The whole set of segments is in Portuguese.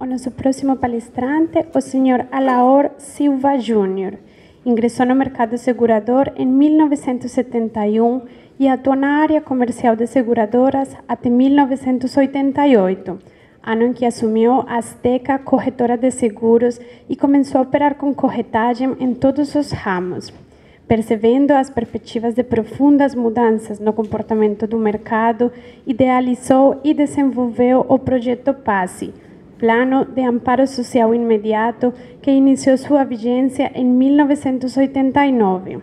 O nosso próximo palestrante, o Sr. Alaor Silva Júnior. Ingressou no mercado segurador em 1971 e atuou na área comercial de seguradoras até 1988, ano em que assumiu a Azteca Corretora de Seguros e começou a operar com corretagem em todos os ramos. Percebendo as perspectivas de profundas mudanças no comportamento do mercado, idealizou e desenvolveu o projeto PASSE, Plano de Amparo Social Imediato, que iniciou sua vigência em 1989.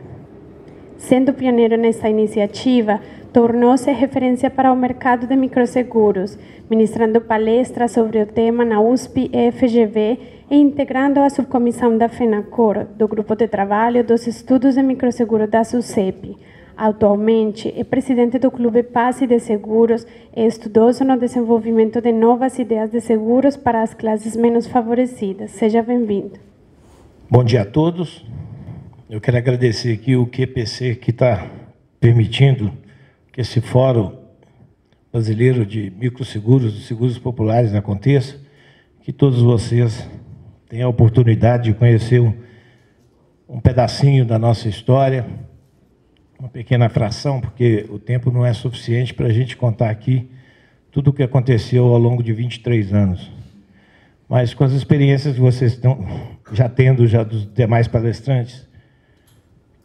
Sendo pioneiro nesta iniciativa, tornou-se referência para o mercado de microseguros, ministrando palestras sobre o tema na USP e FGV e integrando a subcomissão da FENACOR, do Grupo de Trabalho dos Estudos de Microseguro da SUSEP. Atualmente, é presidente do Clube PASSE de Seguros e estudioso no desenvolvimento de novas ideias de seguros para as classes menos favorecidas. Seja bem-vindo. Bom dia a todos. Eu quero agradecer aqui o QPC que está permitindo que esse Fórum Brasileiro de Microseguros e Seguros Populares aconteça, que todos vocês tenham a oportunidade de conhecer um pedacinho da nossa história, uma pequena fração, porque o tempo não é suficiente para a gente contar aqui tudo o que aconteceu ao longo de 23 anos. Mas com as experiências que vocês estão já tendo já dos demais palestrantes,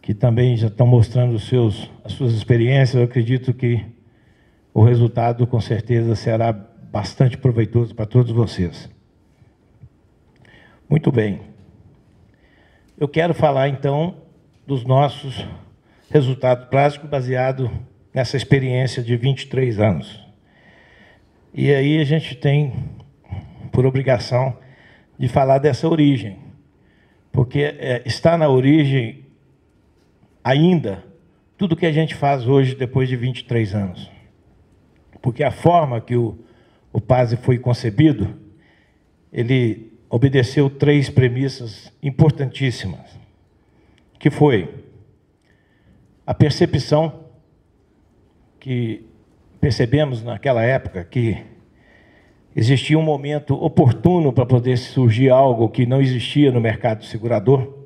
que também já estão mostrando as suas experiências, eu acredito que o resultado, com certeza, será bastante proveitoso para todos vocês. Muito bem. Eu quero falar, então, dos nossos resultados práticos baseado nessa experiência de 23 anos. E aí a gente tem, por obrigação, de falar dessa origem, porque está na origem ainda tudo que a gente faz hoje, depois de 23 anos. Porque a forma que o PASSE foi concebido, ele obedeceu 3 premissas importantíssimas, que foi a percepção que percebemos naquela época que existia um momento oportuno para poder surgir algo que não existia no mercado segurador.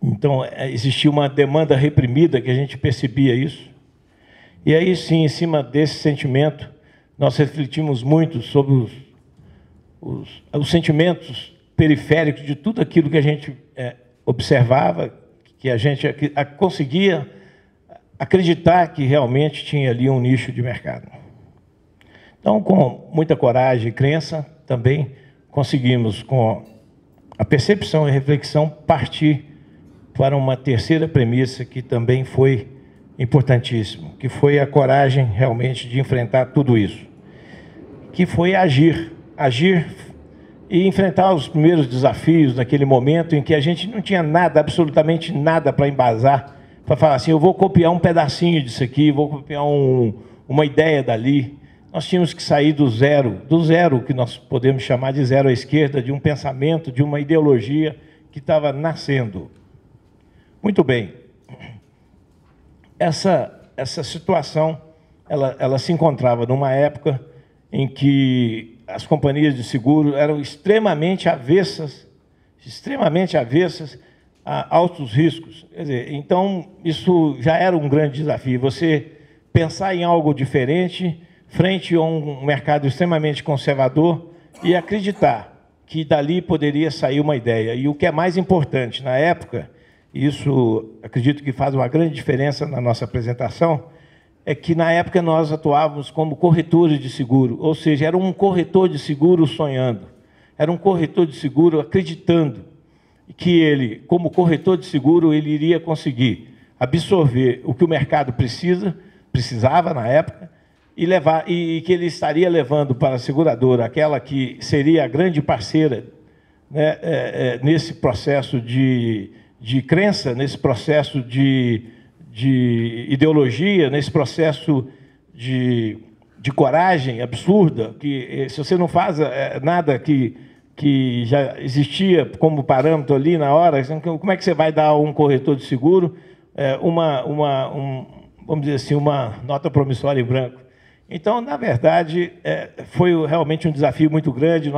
Então, existia uma demanda reprimida, que a gente percebia isso. E aí, sim, em cima desse sentimento, nós refletimos muito sobre os sentimentos periféricos de tudo aquilo que a gente observava, que a gente conseguia acreditar que realmente tinha ali um nicho de mercado. Então, com muita coragem e crença, também conseguimos, com a percepção e reflexão, partir para uma terceira premissa que também foi importantíssima, que foi a coragem realmente de enfrentar tudo isso, que foi agir e enfrentar os primeiros desafios naquele momento em que a gente não tinha nada, absolutamente nada para embasar, para falar assim, eu vou copiar um pedacinho disso aqui, vou copiar uma ideia dali. Nós tínhamos que sair do zero que nós podemos chamar de zero à esquerda, de um pensamento, de uma ideologia que estava nascendo. Muito bem. Essa situação, ela se encontrava numa época em que as companhias de seguro eram extremamente avessas a altos riscos. Quer dizer, então, isso já era um grande desafio. Você pensar em algo diferente, frente a um mercado extremamente conservador, e acreditar que dali poderia sair uma ideia. E o que é mais importante, na época, isso acredito que faz uma grande diferença na nossa apresentação, é que na época nós atuávamos como corretores de seguro, ou seja, era um corretor de seguro sonhando, era um corretor de seguro acreditando que ele, como corretor de seguro, ele iria conseguir absorver o que o mercado precisava na época, e que ele estaria levando para a seguradora, aquela que seria a grande parceira, né, nesse processo de crença, nesse processo de ideologia, nesse processo de coragem absurda, que se você não faz nada que já existia como parâmetro ali na hora, como é que você vai dar a um corretor de seguro vamos dizer assim, uma nota promissória em branco? Então, na verdade, foi realmente um desafio muito grande.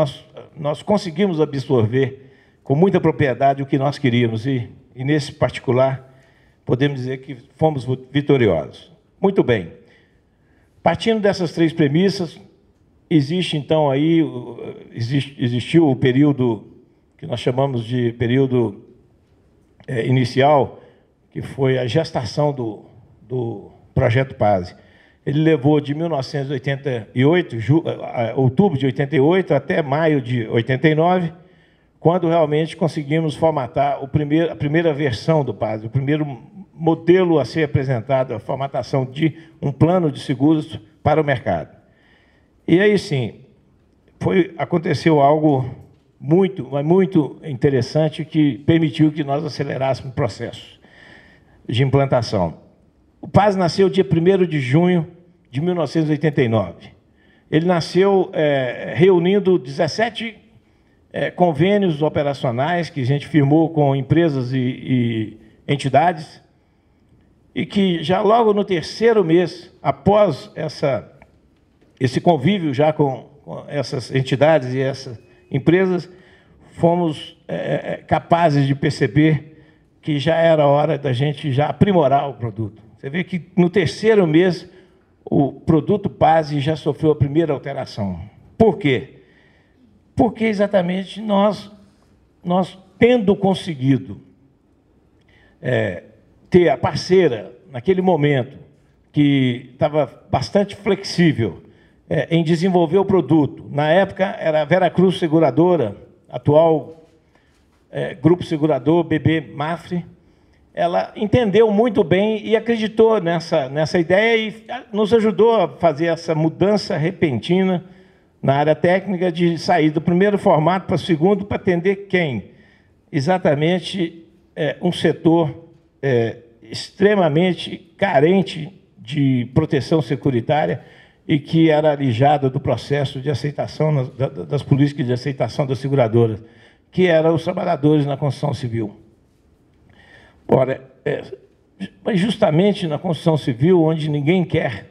Nós conseguimos absorver com muita propriedade o que nós queríamos e nesse particular, podemos dizer que fomos vitoriosos. Muito bem. Partindo dessas três premissas, existiu o período que nós chamamos de período inicial, que foi a gestação do Projeto PASE. Ele levou de 1988, outubro de 88, até maio de 89, quando realmente conseguimos formatar a primeira versão do PASE, o primeiro modelo a ser apresentado, a formatação de um plano de seguros para o mercado. E aí sim, aconteceu algo muito interessante que permitiu que nós acelerássemos o processo de implantação. O PASE nasceu dia 1º de junho de 1989. Ele nasceu reunindo 17 convênios operacionais que a gente firmou com empresas e entidades, e que já logo no 3º mês, após esse convívio já com essas entidades e essas empresas, fomos capazes de perceber que já era hora da gente já aprimorar o produto. Você vê que no 3º mês o produto PASE já sofreu a primeira alteração. Por quê? Porque exatamente nós tendo conseguido ter a parceira, naquele momento, que estava bastante flexível em desenvolver o produto. Na época, era a Veracruz Seguradora, atual Grupo Segurador, BB Mafre. Ela entendeu muito bem e acreditou nessa ideia e nos ajudou a fazer essa mudança repentina na área técnica de sair do primeiro formato para o segundo, para atender quem? Exatamente um setor extremamente carente de proteção securitária e que era alijado do processo de aceitação, das políticas de aceitação das seguradoras, que eram os trabalhadores na construção civil. Ora, mas justamente na construção civil, onde ninguém quer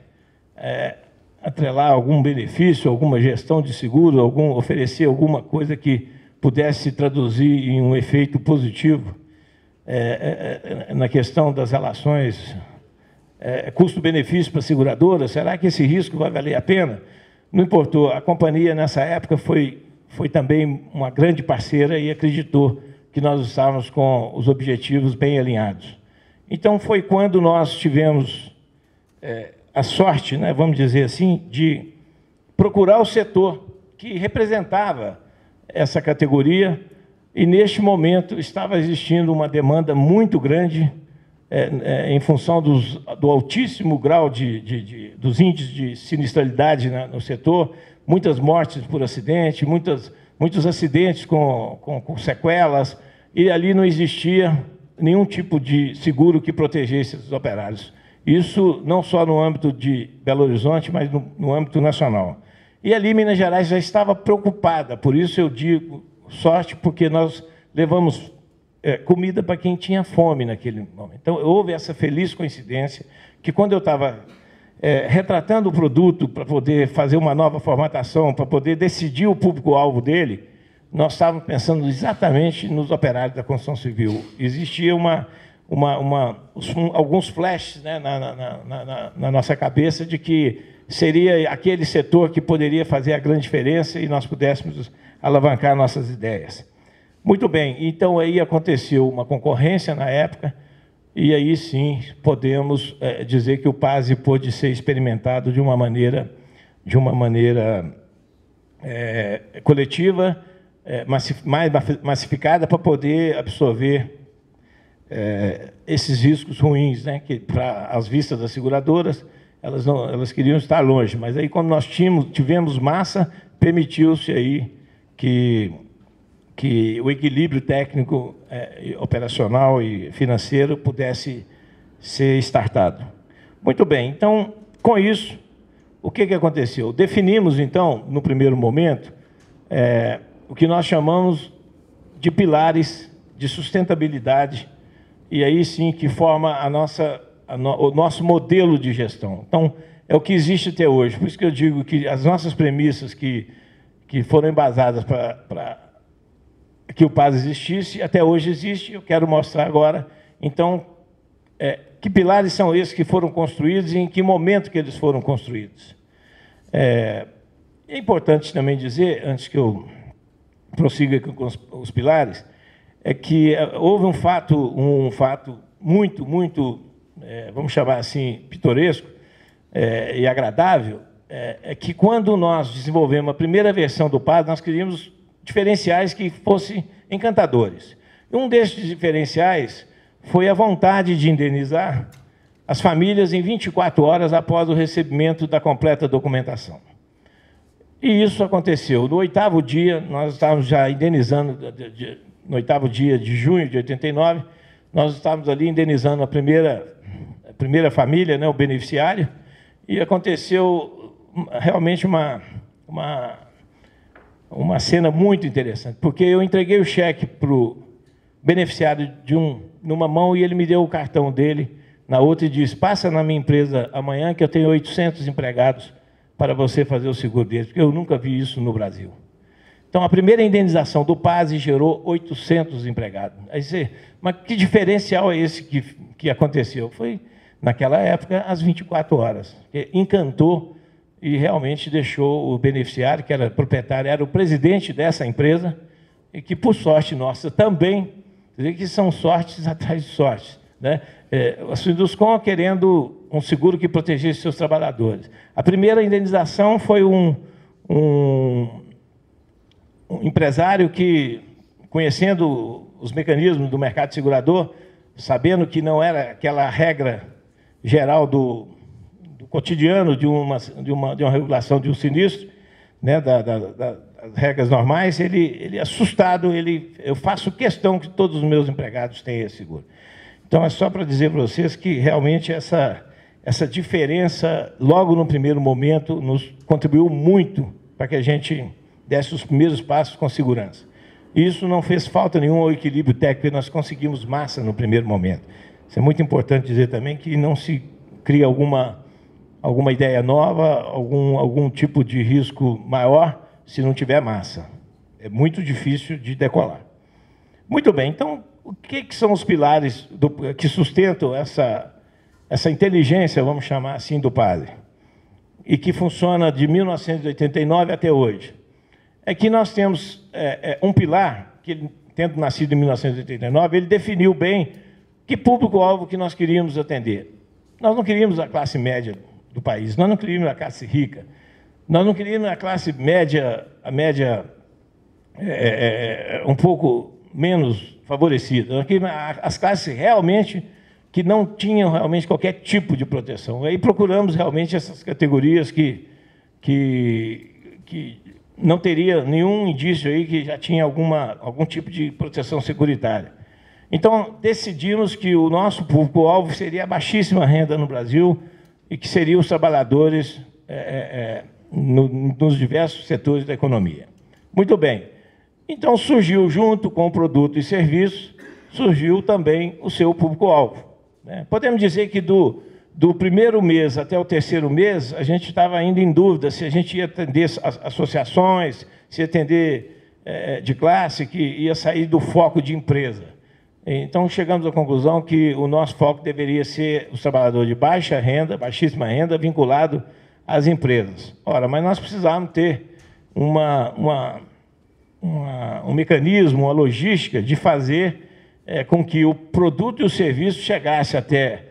atrelar algum benefício, alguma gestão de seguro, oferecer alguma coisa que pudesse se traduzir em um efeito positivo na questão das relações custo-benefício para a seguradora, será que esse risco vai valer a pena? Não importou, a companhia nessa época foi também uma grande parceira e acreditou que nós estávamos com os objetivos bem alinhados. Então, foi quando nós tivemos a sorte, né, vamos dizer assim, de procurar o setor que representava essa categoria e, neste momento, estava existindo uma demanda muito grande em função do altíssimo grau dos índices de sinistralidade no setor, muitas mortes por acidente, muitos acidentes com sequelas, e ali não existia nenhum tipo de seguro que protegesse esses operários. Isso não só no âmbito de Belo Horizonte, mas no âmbito nacional. E ali Minas Gerais já estava preocupada, por isso eu digo sorte, porque nós levamos comida para quem tinha fome naquele momento. Então, houve essa feliz coincidência que, quando eu estava retratando o produto para poder fazer uma nova formatação, para poder decidir o público-alvo dele, nós estávamos pensando exatamente nos operários da construção civil. Existia alguns flashes, né, na nossa cabeça de que seria aquele setor que poderia fazer a grande diferença e nós pudéssemos alavancar nossas ideias. Muito bem, então aí aconteceu uma concorrência na época, e aí sim podemos dizer que o PASE pôde ser experimentado de uma maneira coletiva, mais massificada, para poder absorver esses riscos ruins, né, que para as vistas das seguradoras elas queriam estar longe, mas aí, quando nós tivemos massa, permitiu-se aí que o equilíbrio técnico, operacional e financeiro pudesse ser startado. Muito bem, então, com isso, o que aconteceu? Definimos, então, no primeiro momento, o que nós chamamos de pilares de sustentabilidade, e aí sim que forma o nosso modelo de gestão. Então, é o que existe até hoje. Por isso que eu digo que as nossas premissas que foram embasadas para que o PAS existisse, até hoje existe, eu quero mostrar agora. Então, que pilares são esses que foram construídos e em que momento que eles foram construídos? É importante também dizer, antes que eu prossiga com os pilares, é que houve um fato muito, vamos chamar assim, pitoresco e agradável, é que quando nós desenvolvemos a primeira versão do PAS, nós queríamos diferenciais que fossem encantadores. Um desses diferenciais foi a vontade de indenizar as famílias em 24 horas após o recebimento da completa documentação. E isso aconteceu. No 8º dia, nós estávamos já indenizando, no 8º dia de junho de 89, nós estávamos ali indenizando a primeira família, né, o beneficiário, e aconteceu realmente uma cena muito interessante, porque eu entreguei o cheque para o beneficiário numa mão e ele me deu o cartão dele na outra e disse: passa na minha empresa amanhã que eu tenho 800 empregados para você fazer o seguro deles, porque eu nunca vi isso no Brasil. Então, a primeira indenização do PAS gerou 800 empregados. Aí você, mas que diferencial é esse que aconteceu? Foi, naquela época, às 24 horas. Que encantou e realmente deixou o beneficiário, que era proprietário, era o presidente dessa empresa, e que, por sorte nossa, também, quer dizer que são sortes atrás de sortes, né? A Sinduscom querendo um seguro que protegesse seus trabalhadores. A primeira indenização foi um empresário que, conhecendo os mecanismos do mercado segurador, sabendo que não era aquela regra geral do cotidiano de uma regulação de um sinistro, né, das regras normais, ele assustado, eu faço questão que todos os meus empregados tenham esse seguro. Então, é só para dizer para vocês que realmente essa diferença, logo no primeiro momento, nos contribuiu muito para que a gente desse os primeiros passos com segurança. E isso não fez falta nenhuma ao equilíbrio técnico, e nós conseguimos massa no primeiro momento. Isso é muito importante dizer também, que não se cria alguma ideia nova, algum tipo de risco maior, se não tiver massa. É muito difícil de decolar. Muito bem, então, o que são os pilares que sustentam essa inteligência, vamos chamar assim, do PAS, e que funciona de 1989 até hoje? É que nós temos um pilar, que tendo nascido em 1989, ele definiu bem que público-alvo que nós queríamos atender. Nós não queríamos a classe média do país, nós não queríamos a classe rica, nós não queríamos a classe média, um pouco menos favorecida, nós queríamos as classes realmente que não tinham realmente qualquer tipo de proteção. Aí procuramos realmente essas categorias que não teria nenhum indício aí que já tinha algum tipo de proteção securitária. Então, decidimos que o nosso público-alvo seria a baixíssima renda no Brasil e que seriam os trabalhadores nos diversos setores da economia. Muito bem. Então, surgiu, junto com o produto e serviço, surgiu também o seu público-alvo, né? Podemos dizer que do primeiro mês até o terceiro mês, a gente estava ainda em dúvida se a gente ia atender associações, se ia atender de classe, que ia sair do foco de empresa. Então, chegamos à conclusão que o nosso foco deveria ser os trabalhadores de baixa renda, baixíssima renda, vinculado às empresas. Ora, mas nós precisávamos ter um mecanismo, uma logística de fazer com que o produto e o serviço chegasse até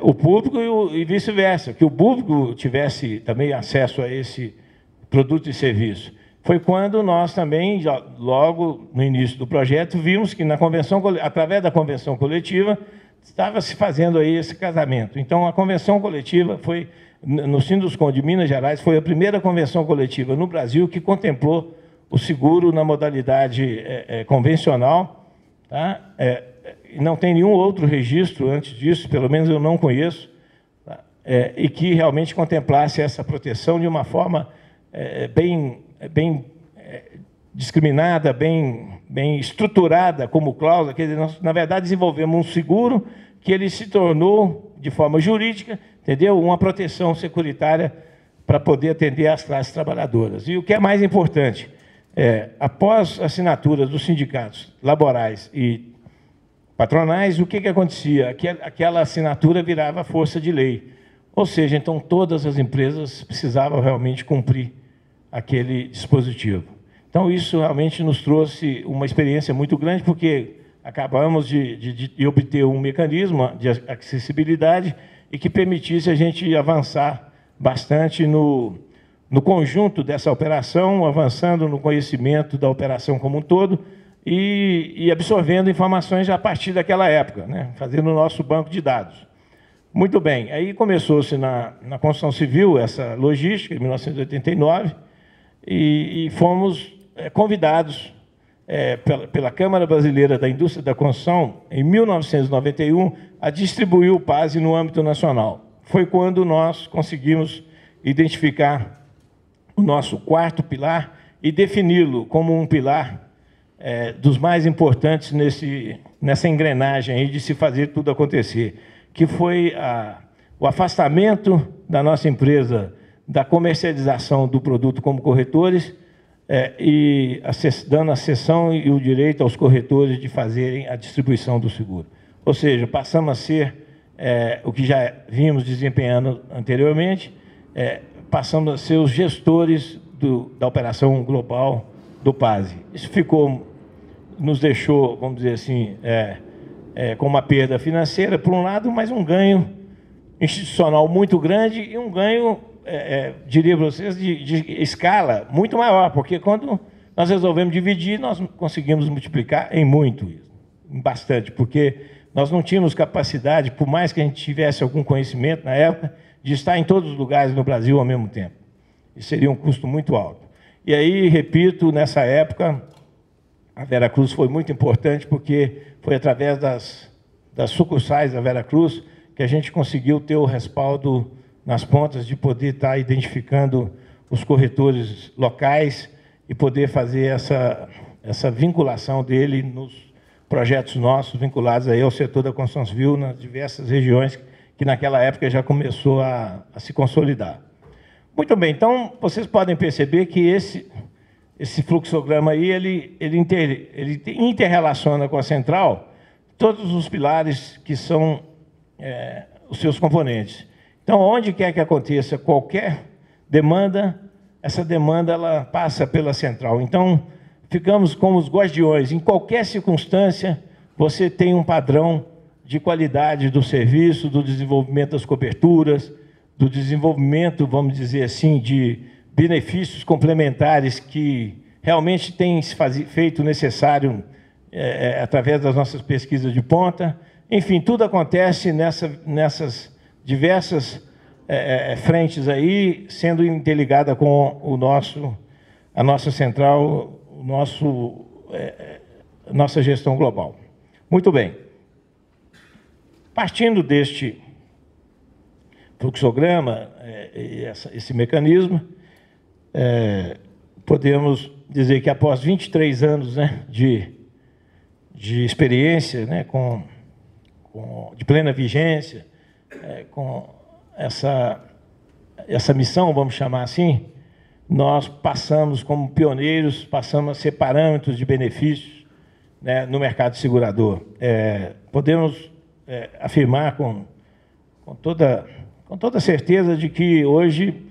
o público e vice-versa, que o público tivesse também acesso a esse produto e serviço. Foi quando nós também, logo no início do projeto, vimos que através da convenção coletiva, estava se fazendo aí esse casamento. Então, a convenção coletiva foi, no Sinduscom de Minas Gerais, foi a primeira convenção coletiva no Brasil que contemplou o seguro na modalidade convencional, tá? Não tem nenhum outro registro antes disso, pelo menos eu não conheço, tá? E que realmente contemplasse essa proteção de uma forma bem discriminada, bem estruturada como cláusula. Quer dizer, nós, na verdade, desenvolvemos um seguro que ele se tornou, de forma jurídica, entendeu? Uma proteção securitária para poder atender às classes trabalhadoras. E o que é mais importante, após a assinatura dos sindicatos laborais e patronais, o que acontecia? Aquela assinatura virava força de lei. Ou seja, então, todas as empresas precisavam realmente cumprir aquele dispositivo. Então, isso realmente nos trouxe uma experiência muito grande, porque acabamos de obter um mecanismo de acessibilidade e que permitisse a gente avançar bastante no conjunto dessa operação, avançando no conhecimento da operação como um todo e absorvendo informações já a partir daquela época, né? Fazendo o nosso banco de dados. Muito bem, aí começou-se na construção civil essa logística, em 1989, e fomos convidados pela Câmara Brasileira da Indústria da Construção, em 1991, a distribuir o PASE no âmbito nacional. Foi quando nós conseguimos identificar o nosso quarto pilar e defini-lo como um pilar dos mais importantes nessa engrenagem aí de se fazer tudo acontecer, que foi o afastamento da nossa empresa da comercialização do produto como corretores, e dando a cessão e o direito aos corretores de fazerem a distribuição do seguro. Ou seja, passamos a ser o que já vínhamos desempenhando anteriormente, passamos a ser os gestores da operação global do PASE. Isso nos deixou, vamos dizer assim, com uma perda financeira, por um lado, mas um ganho institucional muito grande e um ganho, diria para vocês, de escala muito maior, porque quando nós resolvemos dividir, nós conseguimos multiplicar em muito, em bastante, porque nós não tínhamos capacidade, por mais que a gente tivesse algum conhecimento na época, de estar em todos os lugares no Brasil ao mesmo tempo. Isso seria um custo muito alto. E aí, repito, nessa época, a Veracruz foi muito importante, porque foi através das sucursais da Veracruz que a gente conseguiu ter o respaldo nas pontas de poder estar identificando os corretores locais e poder fazer essa vinculação dele nos projetos nossos vinculados aí ao setor da construção civil nas diversas regiões que naquela época já começou a se consolidar. Muito bem, então vocês podem perceber que esse fluxograma aí, ele interrelaciona com a central todos os pilares que são os seus componentes. Então, onde quer que aconteça qualquer demanda, essa demanda ela passa pela central. Então, ficamos como os guardiões. Em qualquer circunstância, você tem um padrão de qualidade do serviço, do desenvolvimento das coberturas, do desenvolvimento, vamos dizer assim, de benefícios complementares que realmente têm se feito necessário através das nossas pesquisas de ponta. Enfim, tudo acontece nessas diversas frentes aí, sendo interligada com a nossa central, nossa gestão global. Muito bem. Partindo deste fluxograma, esse mecanismo, podemos dizer que após 23 anos, né, de experiência, né, de plena vigência, com essa missão, vamos chamar assim, nós passamos como pioneiros, passamos a ser parâmetros de benefícios, né, no mercado segurador. Podemos afirmar com toda certeza de que hoje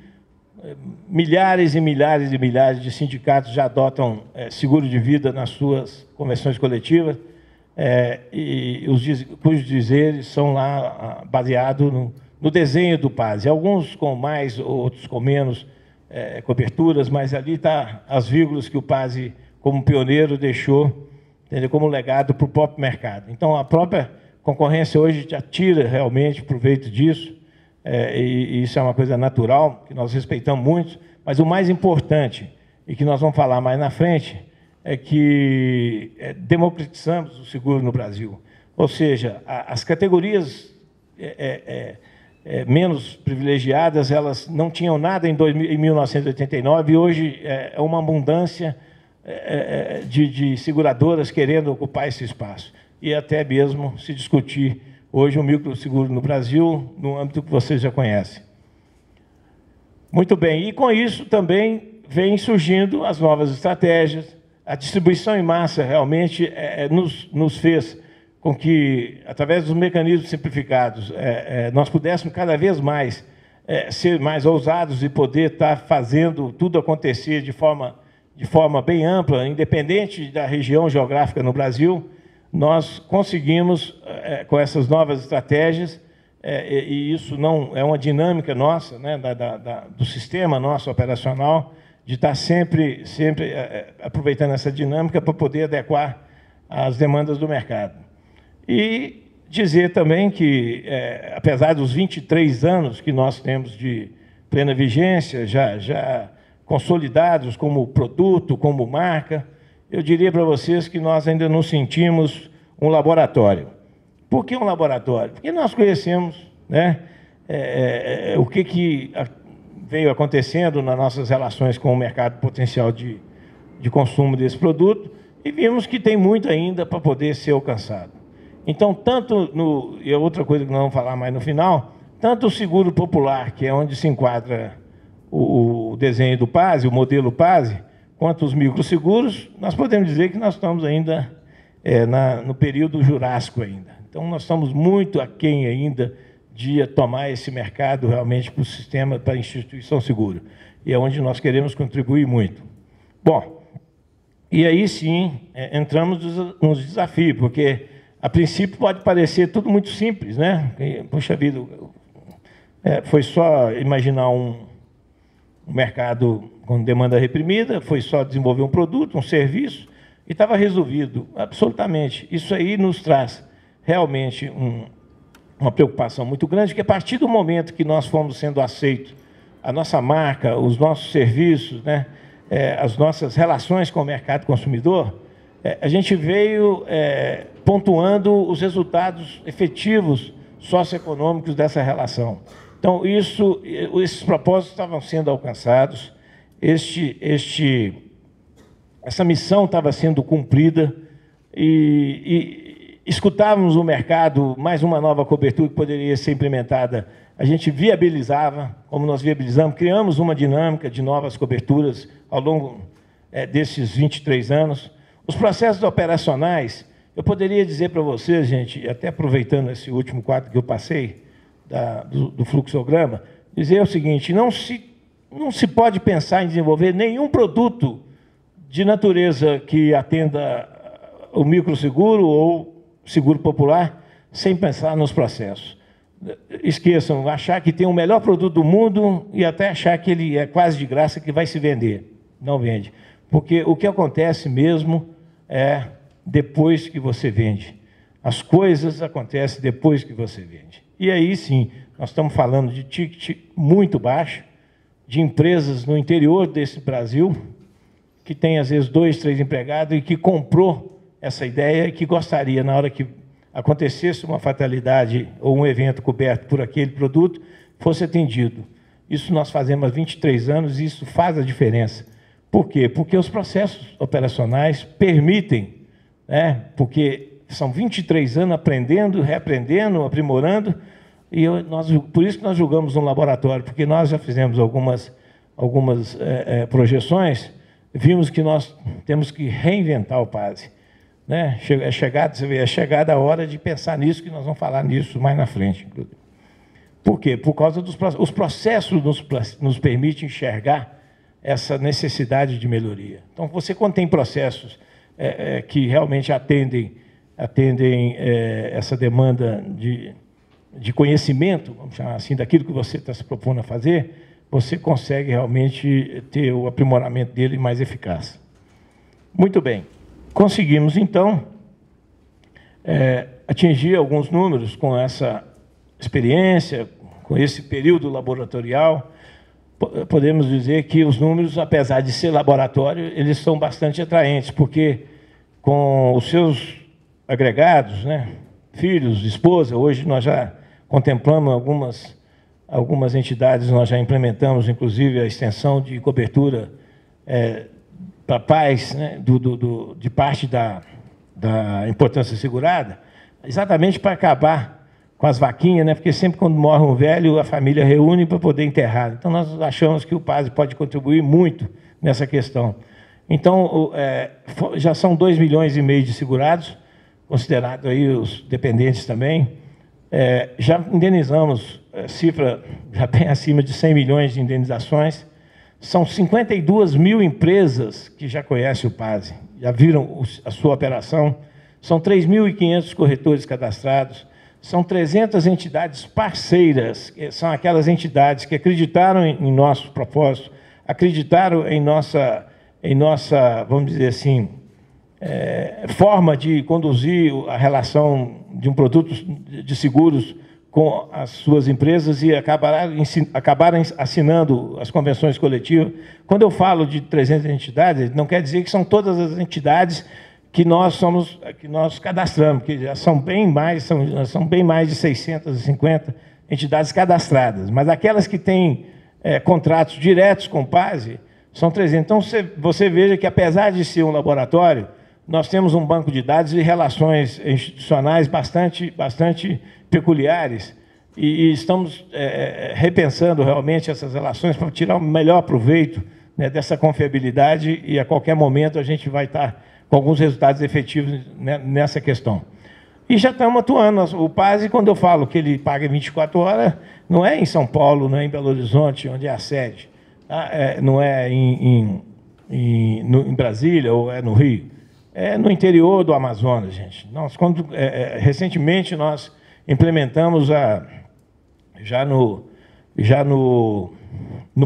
milhares e milhares e milhares de sindicatos já adotam seguro de vida nas suas convenções coletivas, cujos dizeres são lá baseados no desenho do PASE. Alguns com mais, outros com menos coberturas, mas ali está as vírgulas que o PASE, como pioneiro, deixou, entendeu, como legado para o próprio mercado. Então, a própria concorrência hoje já tira realmente proveito disso, e isso é uma coisa natural, que nós respeitamos muito, mas o mais importante, e que nós vamos falar mais na frente, é que democratizamos o seguro no Brasil. Ou seja, as categorias menos privilegiadas, elas não tinham nada em 1989, e hoje é uma abundância de seguradoras querendo ocupar esse espaço. E até mesmo se discutir hoje o microseguro no Brasil, no âmbito que vocês já conhecem. Muito bem, e com isso também vem surgindo as novas estratégias. A distribuição em massa realmente nos fez com que, através dos mecanismos simplificados, nós pudéssemos cada vez mais ser mais ousados e poder estar fazendo tudo acontecer de forma bem ampla, independente da região geográfica no Brasil. Nós conseguimos, com essas novas estratégias, e isso não é uma dinâmica nossa, né, do sistema nosso operacional, de estar sempre aproveitando essa dinâmica para poder adequar às demandas do mercado. E dizer também que, apesar dos 23 anos que nós temos de plena vigência, já consolidados como produto, como marca, eu diria para vocês que nós ainda não sentimos um laboratório. Por que um laboratório? Porque nós conhecemos, né, o que veio acontecendo nas nossas relações com o mercado potencial de consumo desse produto e vimos que tem muito ainda para poder ser alcançado. Então, e outra coisa que nós vamos falar mais no final, tanto o seguro popular, que é onde se enquadra o desenho do PASE, o modelo PASE, quanto os microseguros, nós podemos dizer que nós estamos ainda no período jurássico ainda. Então, nós estamos muito aquém ainda de tomar esse mercado realmente para o sistema, para a instituição segura. E é onde nós queremos contribuir muito. Bom, e aí sim, entramos nos desafios, porque, a princípio, pode parecer tudo muito simples, né? Puxa vida, foi só imaginar um mercado com demanda reprimida, foi só desenvolver um produto, um serviço, e estava resolvido, absolutamente. Isso aí nos traz realmente uma preocupação muito grande, que a partir do momento que nós fomos sendo aceitos, a nossa marca, os nossos serviços, né, as nossas relações com o mercado consumidor, a gente veio pontuando os resultados efetivos socioeconômicos dessa relação. Então, esses propósitos estavam sendo alcançados, essa missão estava sendo cumprida e escutávamos o mercado, mais uma nova cobertura que poderia ser implementada. A gente viabilizava, como nós viabilizamos, criamos uma dinâmica de novas coberturas ao longo desses 23 anos. Os processos operacionais, eu poderia dizer para vocês, gente, até aproveitando esse último quadro que eu passei, do fluxograma, dizer o seguinte: não se pode pensar em desenvolver nenhum produto de natureza que atenda o microseguro ou seguro popular sem pensar nos processos. Esqueçam, achar que tem o melhor produto do mundo e até achar que ele é quase de graça, que vai se vender. Não vende. Porque o que acontece mesmo é depois que você vende. As coisas acontecem depois que você vende. E aí, sim, nós estamos falando de ticket muito baixo, de empresas no interior desse Brasil, que tem, às vezes, 2, 3 empregados e que comprou essa ideia e que gostaria, na hora que acontecesse uma fatalidade ou um evento coberto por aquele produto, fosse atendido. Isso nós fazemos há 23 anos e isso faz a diferença. Por quê? Porque os processos operacionais permitem, né? Porque são 23 anos aprendendo, reaprendendo, aprimorando, e por isso que nós julgamos um laboratório, porque nós já fizemos algumas projeções, vimos que nós temos que reinventar o PASE. Né? É chegada a hora de pensar nisso, que nós vamos falar nisso mais na frente. Inclusive. Por quê? Por causa os processos nos permitem enxergar essa necessidade de melhoria. Então, quando tem processos que realmente atendem essa demanda de conhecimento, vamos chamar assim, daquilo que você está se propondo a fazer, você consegue realmente ter o aprimoramento dele mais eficaz. Muito bem. Conseguimos, então, atingir alguns números com essa experiência, com esse período laboratorial. Podemos dizer que os números, apesar de ser laboratório, eles são bastante atraentes, porque com os seus agregados, né, filhos, esposa, hoje nós já contemplamos algumas entidades, nós já implementamos, inclusive, a extensão de cobertura pais, né, de parte da importância segurada, exatamente para acabar com as vaquinhas, né, porque sempre quando morre um velho, a família reúne para poder enterrar. Então, nós achamos que o PASE pode contribuir muito nessa questão. Então, já são 2,5 milhões de segurados, considerado aí os dependentes também. Já indenizamos, cifra já bem acima de 100 milhões de indenizações. São 52 mil empresas que já conhecem o PASE, já viram a sua operação. São 3.500 corretores cadastrados. São 300 entidades parceiras, que são aquelas entidades que acreditaram em nosso propósito, acreditaram em nossa, vamos dizer assim, forma de conduzir a relação de um produto de seguros com as suas empresas e acabaram assinando as convenções coletivas. Quando eu falo de 300 entidades, não quer dizer que são todas as entidades que nós cadastramos, que já são bem mais, são bem mais de 650 entidades cadastradas, mas aquelas que têm contratos diretos com o PASE são 300. Então, você veja que, apesar de ser um laboratório, nós temos um banco de dados e relações institucionais bastante peculiares e estamos repensando realmente essas relações para tirar o melhor proveito, né, dessa confiabilidade, e a qualquer momento a gente vai estar com alguns resultados efetivos, né, nessa questão. E já estamos atuando. O PASE, quando eu falo que ele paga 24 horas, não é em São Paulo, não é em Belo Horizonte, onde é a sede, tá? Não é em Brasília ou é no Rio. É no interior do Amazonas, gente. Recentemente, nós implementamos, já no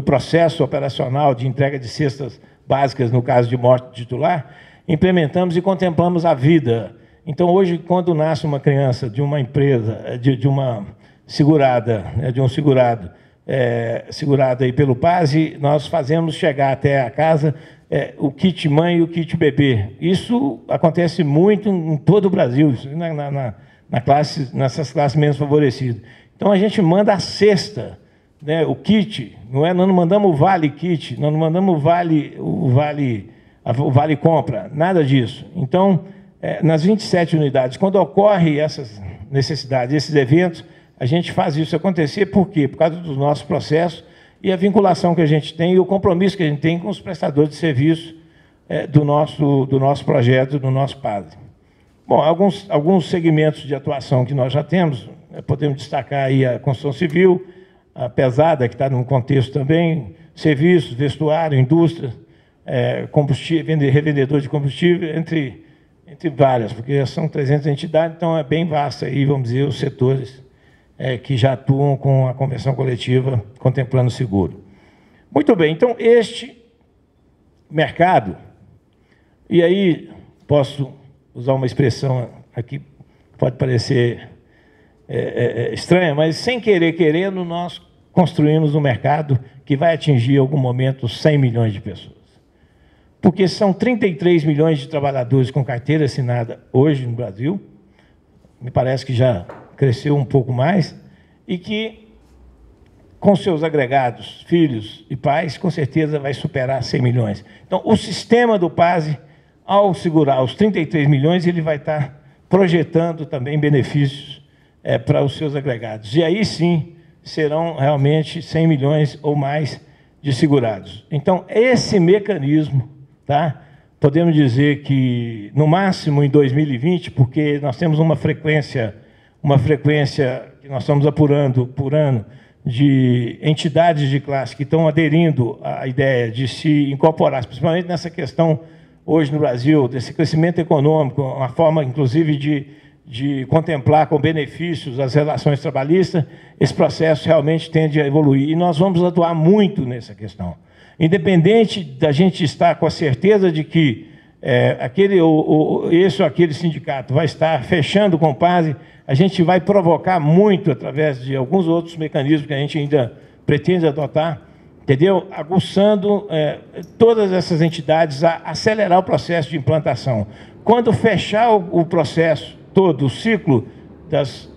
processo operacional de entrega de cestas básicas, no caso de morte titular, implementamos e contemplamos a vida. Então, hoje, quando nasce uma criança de uma empresa, de uma segurada, né, de um segurado, segurado aí pelo PASE, nós fazemos chegar até a casa o kit mãe e o kit bebê. Isso acontece muito em todo o Brasil, isso, nessas classes menos favorecidas. Então, a gente manda a cesta, né, o kit, nós não mandamos o vale kit, nós não mandamos o vale compra, nada disso. Então, nas 27 unidades, quando ocorre essas necessidades, esses eventos, a gente faz isso acontecer. Por quê? Por causa dos nossos processos e a vinculação que a gente tem e o compromisso que a gente tem com os prestadores de serviço do nosso projeto, do nosso PASE. Bom, alguns segmentos de atuação que nós já temos, podemos destacar aí a construção civil, a pesada, que está num contexto também, serviços, vestuário, indústria, combustível, revendedor de combustível, entre várias, porque são 300 entidades, então é bem vasta aí, vamos dizer, os setores que já atuam com a convenção coletiva contemplando o seguro. Muito bem, então este mercado, e aí posso usar uma expressão aqui, pode parecer estranha, mas sem querer, querendo, nós construímos um mercado que vai atingir em algum momento 100 milhões de pessoas. Porque são 33 milhões de trabalhadores com carteira assinada hoje no Brasil, me parece que já cresceu um pouco mais, e que, com seus agregados, filhos e pais, com certeza vai superar 100 milhões. Então, o sistema do PASE, ao segurar os 33 milhões, ele vai estar projetando também benefícios para os seus agregados. E aí sim, serão realmente 100 milhões ou mais de segurados. Então, esse mecanismo, tá? Podemos dizer que, no máximo, em 2020, porque nós temos uma frequência que nós estamos apurando por ano de entidades de classe que estão aderindo à ideia de se incorporar, principalmente nessa questão, hoje no Brasil, desse crescimento econômico, uma forma, inclusive, de contemplar com benefícios as relações trabalhistas. Esse processo realmente tende a evoluir. E nós vamos atuar muito nessa questão. Independente da gente estar com a certeza de que esse ou aquele sindicato vai estar fechando com o PASE, a gente vai provocar muito, através de alguns outros mecanismos que a gente ainda pretende adotar, entendeu? Aguçando todas essas entidades a acelerar o processo de implantação. Quando fechar o processo todo, o ciclo das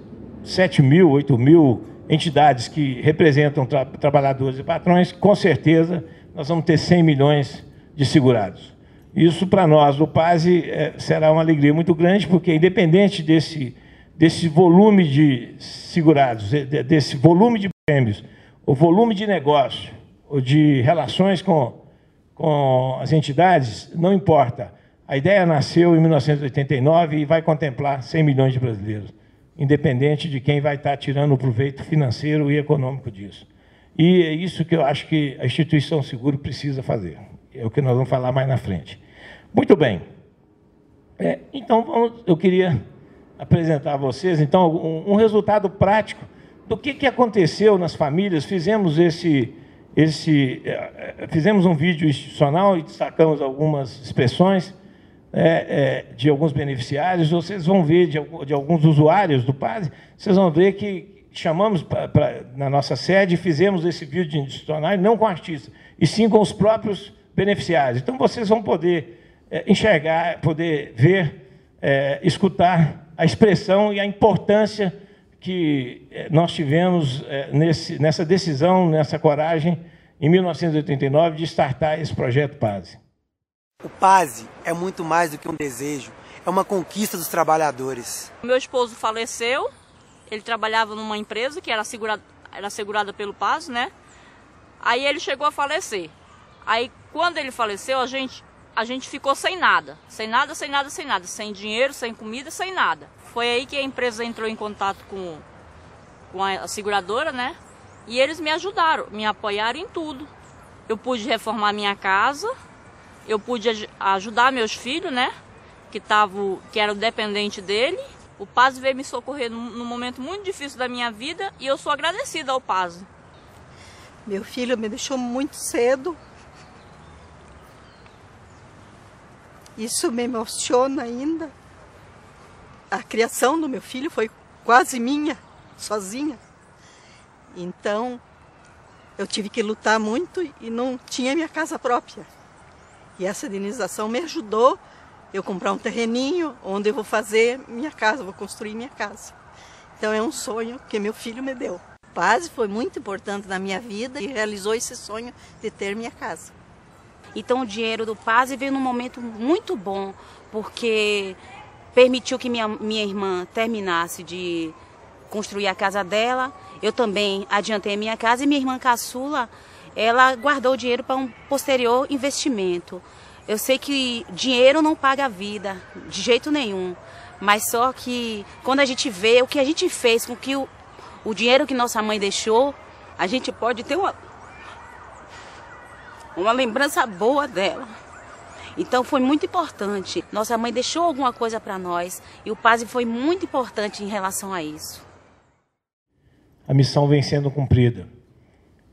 7.000, 8.000 entidades que representam trabalhadores e patrões, com certeza nós vamos ter 100 milhões de segurados. Isso, para nós, do PASE, será uma alegria muito grande, porque, independente desse volume de segurados, desse volume de prêmios, o volume de negócio, ou de relações com as entidades, não importa. A ideia nasceu em 1989 e vai contemplar 100 milhões de brasileiros, independente de quem vai estar tirando o proveito financeiro e econômico disso. E é isso que eu acho que a instituição seguro precisa fazer. É o que nós vamos falar mais na frente. Muito bem. Então, eu queria apresentar a vocês, então, um resultado prático do que aconteceu nas famílias. Fizemos fizemos um vídeo institucional e destacamos algumas expressões de alguns beneficiários. Vocês vão ver de alguns usuários do PASE, vocês vão ver que chamamos na nossa sede, fizemos esse vídeo institucional, não com artistas, e sim com os próprios beneficiários. Então, vocês vão poder enxergar, poder ver, escutar a expressão e a importância que nós tivemos nessa decisão, nessa coragem, em 1989, de startar esse projeto PASE. O PASE é muito mais do que um desejo, é uma conquista dos trabalhadores. Meu esposo faleceu, ele trabalhava numa empresa que era segurada pelo PASE, né? Aí ele chegou a falecer. Aí, quando ele faleceu, a gente ficou sem nada, sem dinheiro, sem comida, sem nada. Foi aí que a empresa entrou em contato com a seguradora, né? E eles me ajudaram, me apoiaram em tudo. Eu pude reformar minha casa, eu pude ajudar meus filhos, né? Que eram dependentes dele. O PASE veio me socorrer num momento muito difícil da minha vida e eu sou agradecida ao PASE. Meu filho me deixou muito cedo. Isso me emociona ainda. A criação do meu filho foi quase minha, sozinha. Então, eu tive que lutar muito e não tinha minha casa própria. E essa indenização me ajudou eu comprar um terreninho onde eu vou fazer minha casa, vou construir minha casa. Então é um sonho que meu filho me deu. O PASE foi muito importante na minha vida e realizou esse sonho de ter minha casa. Então o dinheiro do PASE veio num momento muito bom, porque permitiu que minha irmã terminasse de construir a casa dela. Eu também adiantei a minha casa e minha irmã caçula, ela guardou o dinheiro para um posterior investimento. Eu sei que dinheiro não paga a vida, de jeito nenhum. Mas só que quando a gente vê o que a gente fez com que o dinheiro que nossa mãe deixou, a gente pode ter uma lembrança boa dela. Então foi muito importante. Nossa mãe deixou alguma coisa para nós e o PASE foi muito importante em relação a isso. A missão vem sendo cumprida.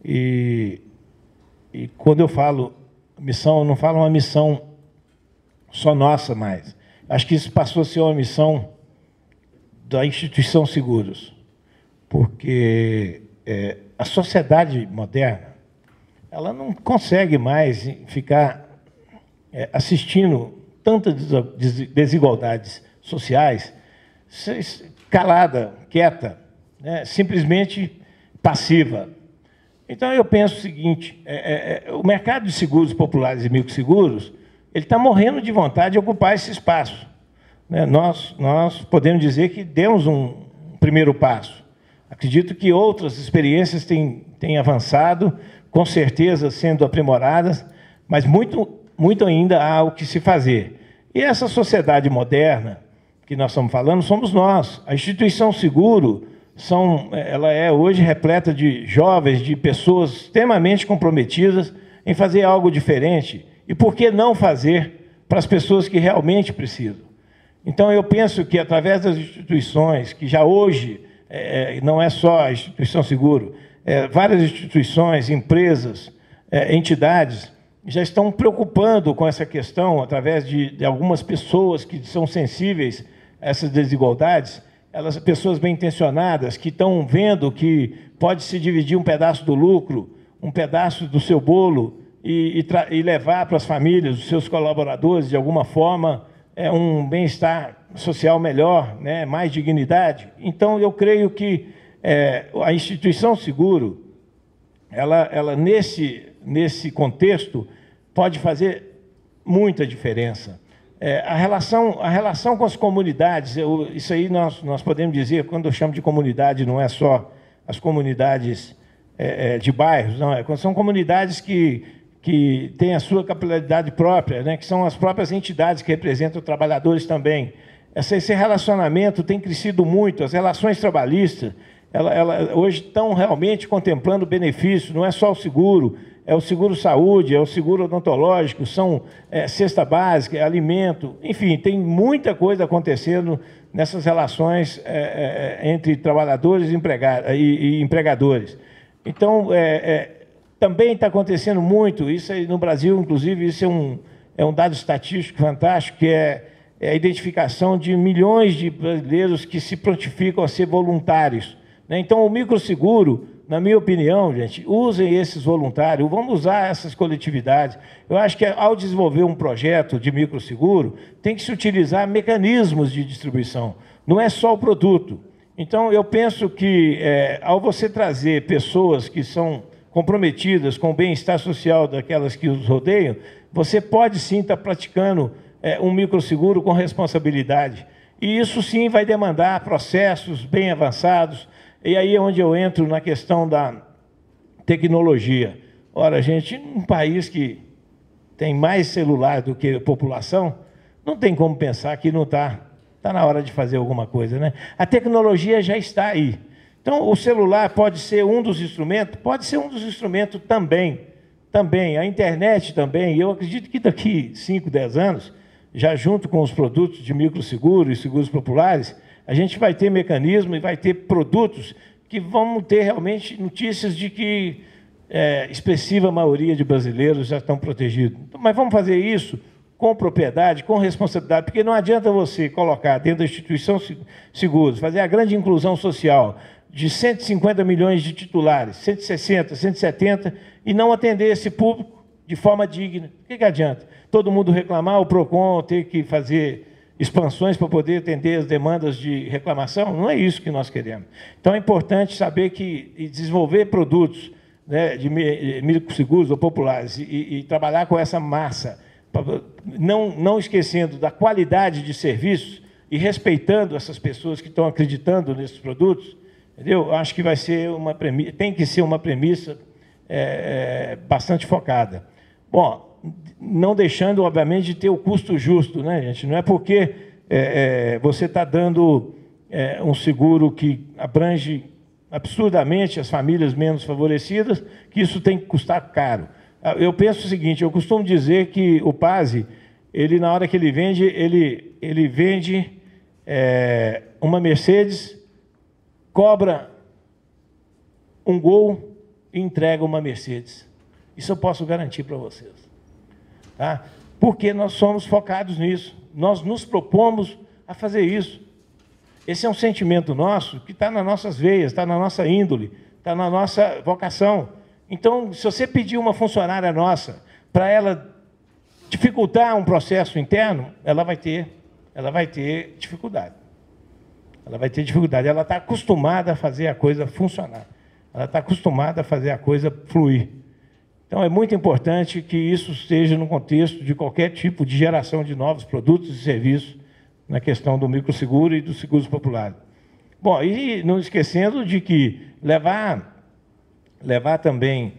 E quando eu falo missão, eu não falo uma missão só nossa mais. Acho que isso passou a ser uma missão da instituição Seguros, porque a sociedade moderna ela não consegue mais ficar assistindo tantas desigualdades sociais calada, quieta, né, simplesmente passiva. Então, eu penso o seguinte, o mercado de seguros populares e microseguros, ele está morrendo de vontade de ocupar esse espaço. Né? Nós podemos dizer que demos um primeiro passo. Acredito que outras experiências têm avançado, com certeza sendo aprimoradas, mas muito ainda há o que se fazer. E essa sociedade moderna que nós estamos falando, somos nós. A instituição Seguro, ela é hoje repleta de jovens, de pessoas extremamente comprometidas em fazer algo diferente. E por que não fazer para as pessoas que realmente precisam? Então, eu penso que, através das instituições, que já hoje não é só a instituição Seguro, várias instituições, empresas, entidades, já estão preocupando com essa questão, através de algumas pessoas que são sensíveis a essas desigualdades, pessoas bem intencionadas, que estão vendo que pode-se dividir um pedaço do lucro, um pedaço do seu bolo, e levar para as famílias, os seus colaboradores, de alguma forma, um bem-estar social melhor, né, mais dignidade. Então, eu creio que a instituição Seguro, ela nesse contexto, pode fazer muita diferença. A relação com as comunidades, isso aí nós podemos dizer, quando eu chamo de comunidade, não é só as comunidades de bairros, não, são comunidades que têm a sua capilaridade própria, né, que são as próprias entidades que representam trabalhadores também. Esse relacionamento tem crescido muito, as relações trabalhistas, hoje estão realmente contemplando benefícios, não é só o seguro, é o seguro-saúde, é o seguro odontológico, são cesta básica, é alimento, enfim, tem muita coisa acontecendo nessas relações entre trabalhadores e empregadores. Então, também está acontecendo muito, isso aí no Brasil, inclusive, isso é um dado estatístico fantástico, que é a identificação de milhões de brasileiros que se prontificam a ser voluntários. Então, o microseguro, na minha opinião, gente, usem esses voluntários, vamos usar essas coletividades. Eu acho que, ao desenvolver um projeto de microseguro, tem que se utilizar mecanismos de distribuição, não é só o produto. Então, eu penso que, ao você trazer pessoas que são comprometidas com o bem-estar social daquelas que os rodeiam, você pode, sim, estar praticando um microseguro com responsabilidade. E isso, sim, vai demandar processos bem avançados. E aí é onde eu entro na questão da tecnologia. Ora, gente, um país que tem mais celular do que população, não tem como pensar que não está na hora de fazer alguma coisa, né? A tecnologia já está aí. Então, o celular pode ser um dos instrumentos? Pode ser um dos instrumentos também. A internet também. Eu acredito que daqui 5, 10 anos, já junto com os produtos de microseguro e seguros populares, a gente vai ter mecanismo e vai ter produtos que vão ter realmente notícias de que expressiva maioria de brasileiros já estão protegidos. Mas vamos fazer isso com propriedade, com responsabilidade, porque não adianta você colocar dentro da instituição seguros, fazer a grande inclusão social de 150 milhões de titulares, 160, 170, e não atender esse público de forma digna. O que adianta? Todo mundo reclamar, o PROCON ter que fazer expansões para poder atender as demandas de reclamação? Não é isso que nós queremos. Então, é importante saber que desenvolver produtos, né, de microseguros ou populares e trabalhar com essa massa, não esquecendo da qualidade de serviços e respeitando essas pessoas que estão acreditando nesses produtos, entendeu? Eu acho que vai ser tem que ser uma premissa bastante focada. Bom, não deixando, obviamente, de ter o custo justo, né, gente? Não é porque você está dando um seguro que abrange absurdamente as famílias menos favorecidas, que isso tem que custar caro. Eu penso o seguinte, eu costumo dizer que o PASE, ele, na hora que ele vende, ele vende uma Mercedes, cobra um Gol e entrega uma Mercedes. Isso eu posso garantir para vocês. Tá? Porque nós somos focados nisso. Nós nos propomos a fazer isso. Esse é um sentimento nosso que está nas nossas veias, está na nossa índole, está na nossa vocação. Então, se você pedir uma funcionária nossa para ela dificultar um processo interno, ela vai ter dificuldade. Ela vai ter dificuldade. Ela está acostumada a fazer a coisa funcionar. Ela está acostumada a fazer a coisa fluir. Então, é muito importante que isso esteja no contexto de qualquer tipo de geração de novos produtos e serviços na questão do microseguro e dos seguros populares. Bom, e não esquecendo de que levar também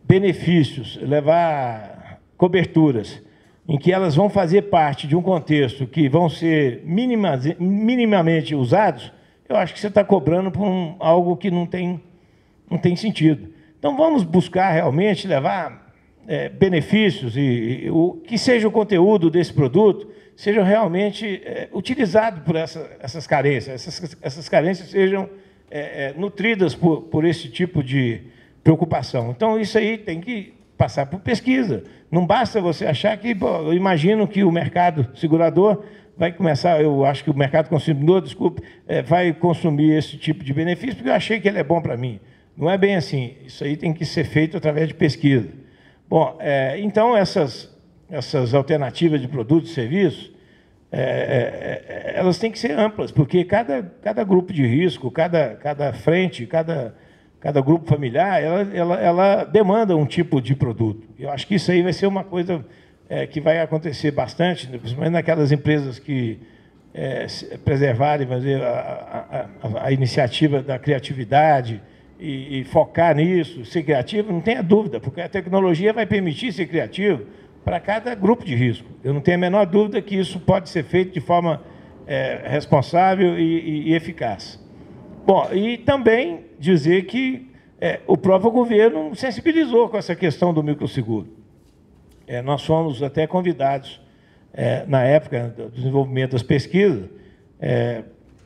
benefícios, levar coberturas, em que elas vão fazer parte de um contexto que vão ser minimamente usados, eu acho que você está cobrando por algo que não tem sentido. Então, vamos buscar realmente levar benefícios e o que seja o conteúdo desse produto seja realmente utilizado por essas carências, essas carências sejam nutridas por esse tipo de preocupação. Então, isso aí tem que passar por pesquisa. Não basta você achar que... eu imagino que o mercado segurador vai começar... Eu acho que o mercado consumidor, desculpe, vai consumir esse tipo de benefício porque eu achei que ele é bom para mim. Não é bem assim. Isso aí tem que ser feito através de pesquisa. Bom, então, essas alternativas de produtos e serviços, elas têm que ser amplas, porque cada grupo de risco, cada frente, cada grupo familiar, ela demanda um tipo de produto. Eu acho que isso aí vai ser uma coisa que vai acontecer bastante, principalmente naquelas empresas que preservarem, vamos dizer, a iniciativa da criatividade e focar nisso, ser criativo, não tenha dúvida, porque a tecnologia vai permitir ser criativo para cada grupo de risco. Eu não tenho a menor dúvida que isso pode ser feito de forma responsável e eficaz. Bom, e também dizer que o próprio governo sensibilizou com essa questão do microseguro. Nós fomos até convidados, na época do desenvolvimento das pesquisas,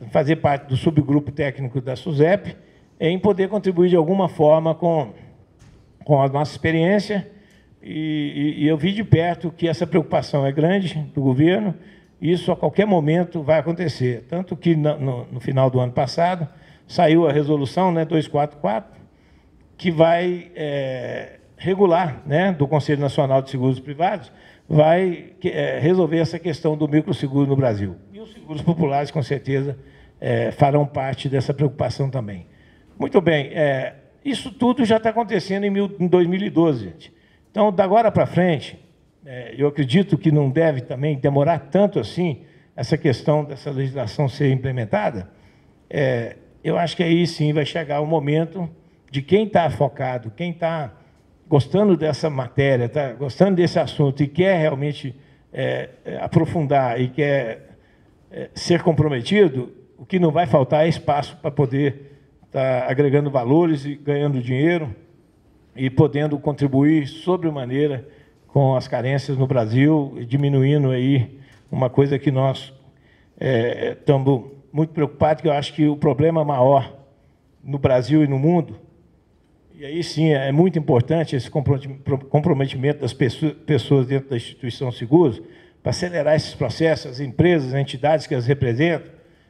fazer parte do subgrupo técnico da SUSEP, em poder contribuir de alguma forma com a nossa experiência, e eu vi de perto que essa preocupação é grande do governo, e isso a qualquer momento vai acontecer. Tanto que no final do ano passado saiu a resolução 244, que vai regular, do Conselho Nacional de Seguros Privados, vai resolver essa questão do microseguro no Brasil. E os seguros populares, com certeza, farão parte dessa preocupação também. Muito bem, isso tudo já está acontecendo em 2012, gente. Então, da agora para frente, eu acredito que não deve também demorar tanto assim essa questão dessa legislação ser implementada. Eu acho que aí sim vai chegar o momento de quem está focado, quem está gostando dessa matéria, está gostando desse assunto e quer realmente aprofundar e quer ser comprometido, o que não vai faltar é espaço para poder estar agregando valores e ganhando dinheiro e podendo contribuir sobremaneira com as carências no Brasil, diminuindo aí uma coisa que nós estamos muito preocupados, que eu acho que o problema maior no Brasil e no mundo, e aí sim é muito importante esse comprometimento das pessoas dentro da instituição seguros, para acelerar esses processos, as empresas, as entidades que as representam,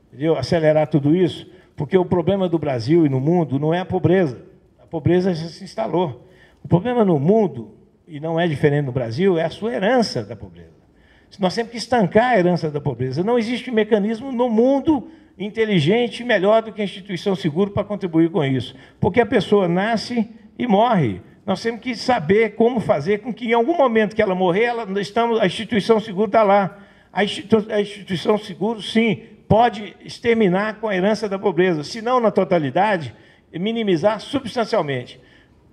entendeu? Acelerar tudo isso, porque o problema do Brasil e no mundo não é a pobreza já se instalou. O problema no mundo, e não é diferente no Brasil, é a sua herança da pobreza. Nós temos que estancar a herança da pobreza. Não existe mecanismo no mundo inteligente melhor do que a instituição seguro para contribuir com isso. Porque a pessoa nasce e morre. Nós temos que saber como fazer com que, em algum momento que ela morrer, a instituição seguro está lá. A instituição seguro, sim, pode exterminar com a herança da pobreza, se não na totalidade, minimizar substancialmente.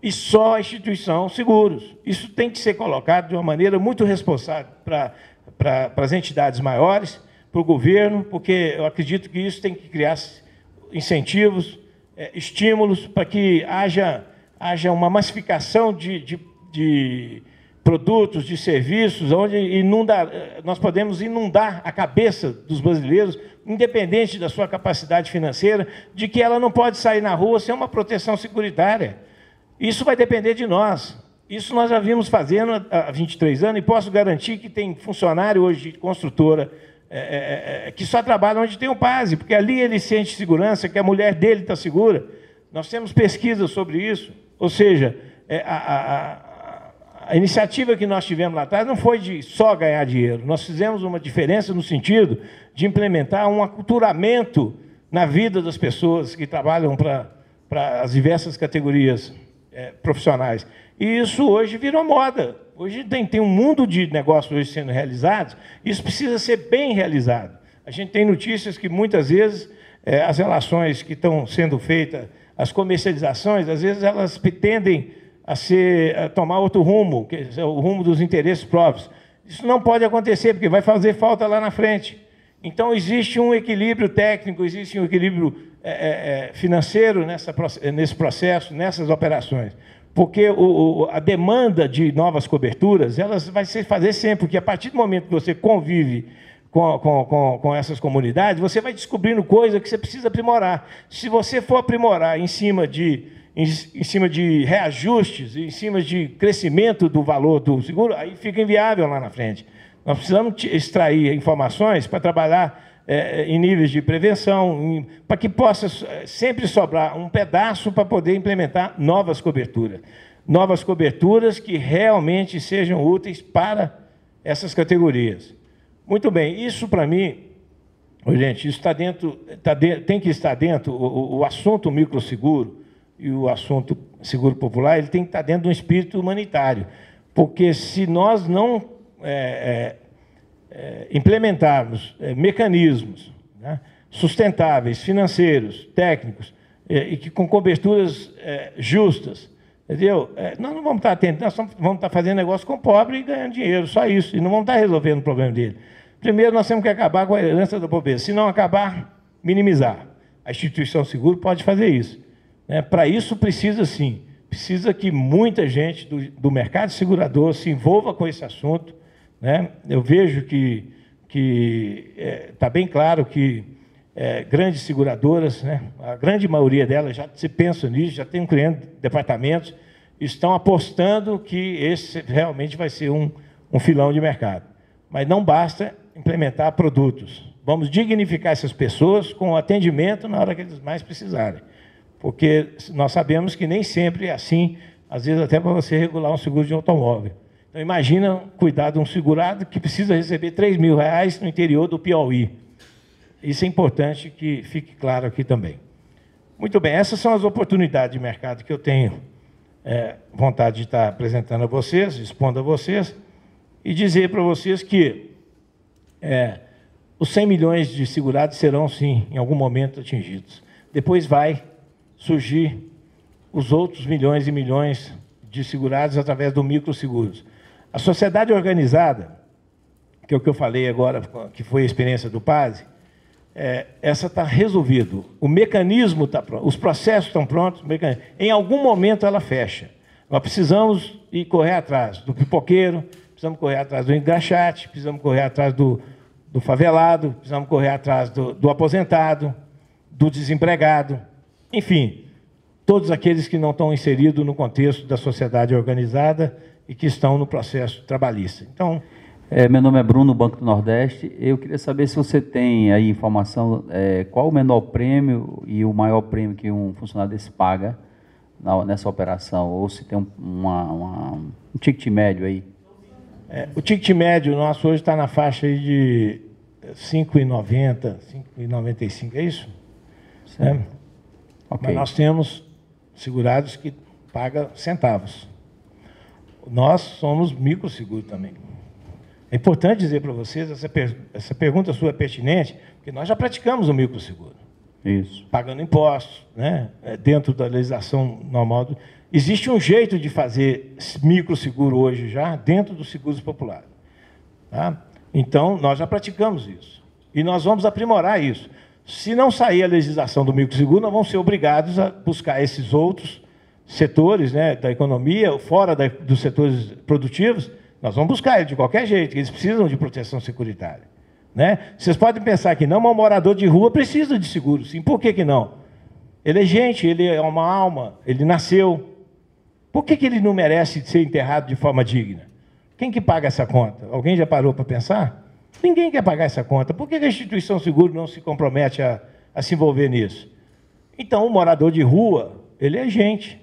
E só a instituição seguros. Isso tem que ser colocado de uma maneira muito responsável para as entidades maiores, para o governo, porque eu acredito que isso tem que criar incentivos, estímulos, para que haja uma massificação de produtos, de serviços, onde nós podemos inundar a cabeça dos brasileiros, independente da sua capacidade financeira, de que ela não pode sair na rua sem uma proteção securitária. Isso vai depender de nós. Isso nós já vimos fazendo há 23 anos, e posso garantir que tem funcionário hoje de construtora que só trabalha onde tem o PASE, porque ali ele sente segurança, que a mulher dele está segura. Nós temos pesquisas sobre isso. Ou seja, a iniciativa que nós tivemos lá atrás não foi de só ganhar dinheiro. Nós fizemos uma diferença no sentido de implementar um aculturamento na vida das pessoas que trabalham para as diversas categorias profissionais. E isso hoje virou moda. Hoje tem um mundo de negócios hoje sendo realizados, isso precisa ser bem realizado. A gente tem notícias que, muitas vezes, as relações que estão sendo feitas, as comercializações, às vezes elas tendem a tomar outro rumo, que é o rumo dos interesses próprios. Isso não pode acontecer, porque vai fazer falta lá na frente. Então, existe um equilíbrio técnico, existe um equilíbrio financeiro nesse processo, nessas operações. Porque a demanda de novas coberturas, elas vai se fazer sempre, porque a partir do momento que você convive com essas comunidades, você vai descobrindo coisas que você precisa aprimorar. Se você for aprimorar em cima de reajustes, em cima de crescimento do valor do seguro, aí fica inviável lá na frente. Nós precisamos extrair informações para trabalhar em níveis de prevenção, para que possa sempre sobrar um pedaço para poder implementar novas coberturas. Novas coberturas que realmente sejam úteis para essas categorias. Muito bem, isso para mim, gente, isso tem que estar dentro, o assunto microseguro e o assunto seguro popular, ele tem que estar dentro de um espírito humanitário. Porque se nós não implementarmos mecanismos, né, sustentáveis, financeiros, técnicos, e que com coberturas justas, entendeu? Nós não vamos estar atendendo, nós vamos estar fazendo negócio com o pobre e ganhando dinheiro, só isso, e não vamos estar resolvendo o problema dele. Primeiro, nós temos que acabar com a herança da pobreza. Se não acabar, minimizar. A instituição seguro pode fazer isso. Né? Para isso, precisa sim, precisa que muita gente do mercado segurador se envolva com esse assunto. Né? Eu vejo que está bem claro que grandes seguradoras, né, a grande maioria delas já se pensa nisso, já tem criando departamentos, estão apostando que esse realmente vai ser um filão de mercado. Mas não basta implementar produtos. Vamos dignificar essas pessoas com atendimento na hora que eles mais precisarem. Porque nós sabemos que nem sempre é assim, às vezes até para você regular um seguro de automóvel. Então, imagina cuidar de um segurado que precisa receber R$3.000 no interior do Piauí. Isso é importante que fique claro aqui também. Muito bem, essas são as oportunidades de mercado que eu tenho vontade de estar apresentando a vocês, expondo a vocês, e dizer para vocês que os 100 milhões de segurados serão, sim, em algum momento atingidos. Depois vai surgir os outros milhões e milhões de segurados através do microseguros. A sociedade organizada, que é o que eu falei agora, que foi a experiência do PASE, essa está resolvido. O mecanismo está pronto, os processos estão prontos, em algum momento ela fecha. Nós precisamos ir correr atrás do pipoqueiro, precisamos correr atrás do engraxate, precisamos correr atrás do favelado, precisamos correr atrás do aposentado, do desempregado, enfim, todos aqueles que não estão inseridos no contexto da sociedade organizada e que estão no processo trabalhista. Então, meu nome é Bruno, Banco do Nordeste. Eu queria saber se você tem aí informação, qual o menor prêmio e o maior prêmio que um funcionário desse paga nessa operação, ou se tem um ticket médio aí. O ticket médio nosso hoje está na faixa aí de R$ 5,90, R$ 5,95, é isso? Okay. Mas nós temos segurados que pagam centavos. Nós somos microseguro também. É importante dizer para vocês, essa pergunta sua é pertinente, porque nós já praticamos o microseguro. Isso. Pagando impostos, né? Dentro da legislação normal. Existe um jeito de fazer microseguro hoje já, dentro dos seguros populares. Tá? Então, nós já praticamos isso. E nós vamos aprimorar isso. Se não sair a legislação do microseguro, nós vamos ser obrigados a buscar esses outros setores, né, da economia, fora dos setores produtivos, nós vamos buscar eles de qualquer jeito, eles precisam de proteção securitária. Né? Vocês podem pensar que não, mas um morador de rua precisa de seguro, sim. Por que não? Ele é gente, ele é uma alma, ele nasceu. Por que ele não merece ser enterrado de forma digna? Quem que paga essa conta? Alguém já parou para pensar? Ninguém quer pagar essa conta. Por que a instituição seguro não se compromete a se envolver nisso? Então, o morador de rua, ele é gente.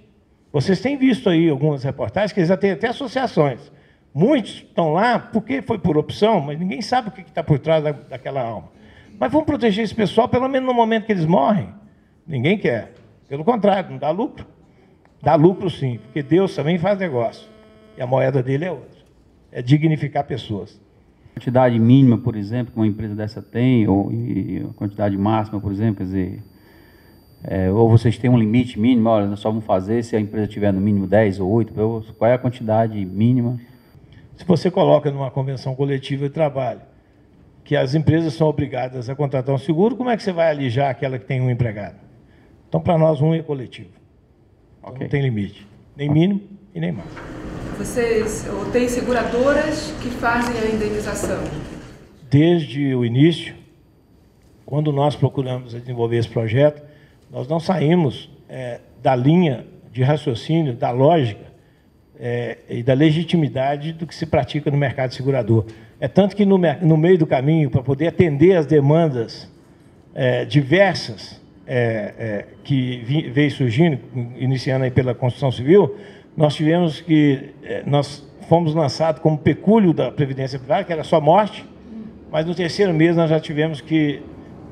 Vocês têm visto aí algumas reportagens que eles já têm até associações. Muitos estão lá porque foi por opção, mas ninguém sabe o que está por trás daquela alma. Mas vamos proteger esse pessoal, pelo menos no momento que eles morrem. Ninguém quer. Pelo contrário, não dá lucro. Dá lucro sim, porque Deus também faz negócio. E a moeda dele é outra. É dignificar pessoas. Quantidade mínima, por exemplo, que uma empresa dessa tem, ou a quantidade máxima, por exemplo, quer dizer, ou vocês têm um limite mínimo, olha, nós só vamos fazer se a empresa tiver no mínimo 10 ou 8, qual é a quantidade mínima? Se você coloca numa convenção coletiva de trabalho que as empresas são obrigadas a contratar um seguro, como é que você vai alijar aquela que tem um empregado? Então, para nós, um é coletivo. Então, não tem limite, nem mínimo e nem máximo. Vocês têm seguradoras que fazem a indenização? Desde o início, quando nós procuramos desenvolver esse projeto, nós não saímos da linha de raciocínio, da lógica e da legitimidade do que se pratica no mercado segurador. É tanto que no meio do caminho, para poder atender as demandas diversas que veio surgindo, iniciando aí pela construção civil, nós tivemos nós fomos lançados como pecúlio da Previdência Privada, que era só morte, mas no terceiro mês nós já tivemos que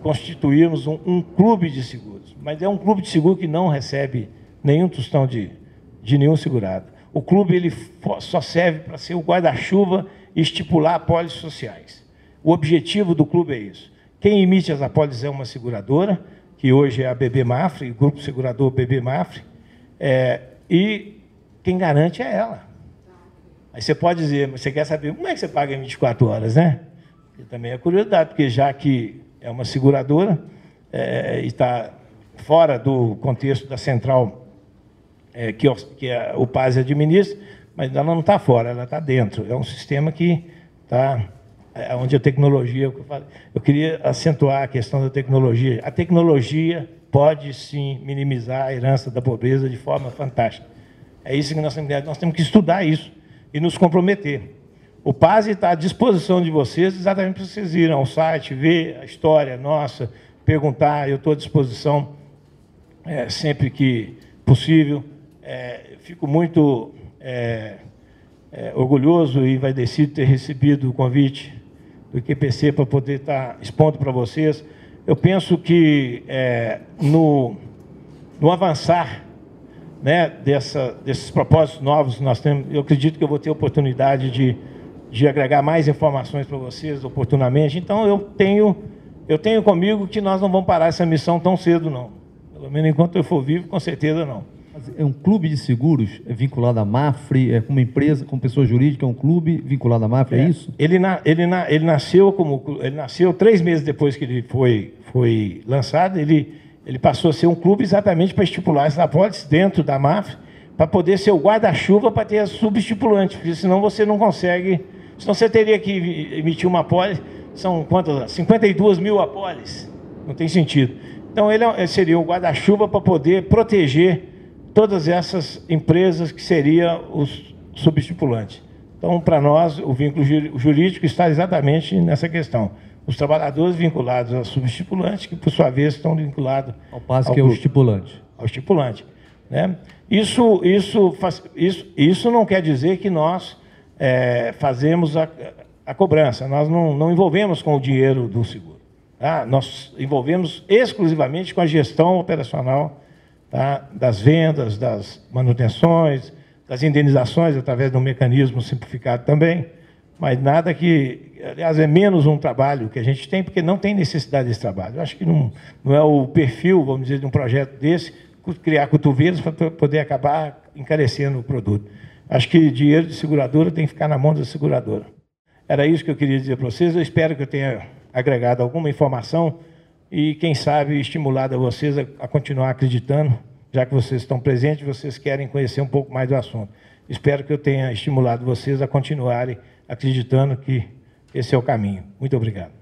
constituirmos um clube de seguros. Mas é um clube de seguro que não recebe nenhum tostão de nenhum segurado. O clube ele só serve para ser o guarda-chuva e estipular apólices sociais. O objetivo do clube é isso. Quem emite as apólices é uma seguradora, que hoje é a BB Mafre, o grupo segurador BB Mafre, e quem garante é ela. Aí você pode dizer, você quer saber como é que você paga em 24 horas, né? E também é curiosidade, porque já que é uma seguradora e está fora do contexto da central que o PAS administra, mas ela não está fora, ela está dentro. É um sistema que está onde a tecnologia... Eu queria acentuar a questão da tecnologia. A tecnologia pode, sim, minimizar a herança da pobreza de forma fantástica. É isso que nós temos que estudar isso e nos comprometer. O PAS está à disposição de vocês, exatamente para vocês irem ao site, ver a história nossa, perguntar. Eu estou à disposição sempre que possível. Fico muito orgulhoso e envaidecido de ter recebido o convite do IQPC para poder estar expondo para vocês. Eu penso que no avançar, né, desses propósitos novos que nós temos, eu acredito que eu vou ter oportunidade de agregar mais informações para vocês oportunamente. Então, eu tenho comigo que nós não vamos parar essa missão tão cedo, não. Pelo menos enquanto eu for vivo, com certeza não. É um clube de seguros vinculado à Mafre, com uma empresa, com pessoa jurídica, é um clube vinculado à Mafre, é isso? Ele nasceu 3 meses depois que ele foi lançado. Ele passou a ser um clube exatamente para estipular as apólices dentro da Mafre, para poder ser o guarda-chuva para ter as subestipulantes, porque senão você não consegue... Senão você teria que emitir uma apólice, são quantas? 52 mil apólices, não tem sentido. Então, ele seria o guarda-chuva para poder proteger todas essas empresas que seriam os subestipulantes. Então, para nós, o vínculo jurídico está exatamente nessa questão. Os trabalhadores vinculados aos subestipulantes, que, por sua vez, estão vinculados ao PAS, que é o estipulante. Ao estipulante, né? Isso não quer dizer que nós fazemos a cobrança. Nós não envolvemos com o dinheiro do seguro. Tá? Nós envolvemos exclusivamente com a gestão operacional, tá, das vendas, das manutenções, das indenizações, através de um mecanismo simplificado também, mas nada que, aliás, é menos um trabalho que a gente tem, porque não tem necessidade desse trabalho. Eu acho que não é o perfil, vamos dizer, de um projeto desse, criar cotovelos para poder acabar encarecendo o produto. Acho que dinheiro de seguradora tem que ficar na mão da seguradora. Era isso que eu queria dizer para vocês. Eu espero que eu tenha agregado alguma informação e, quem sabe, estimulado a vocês a continuar acreditando, já que vocês estão presentes, vocês querem conhecer um pouco mais do assunto. Espero que eu tenha estimulado vocês a continuarem acreditando que esse é o caminho. Muito obrigado.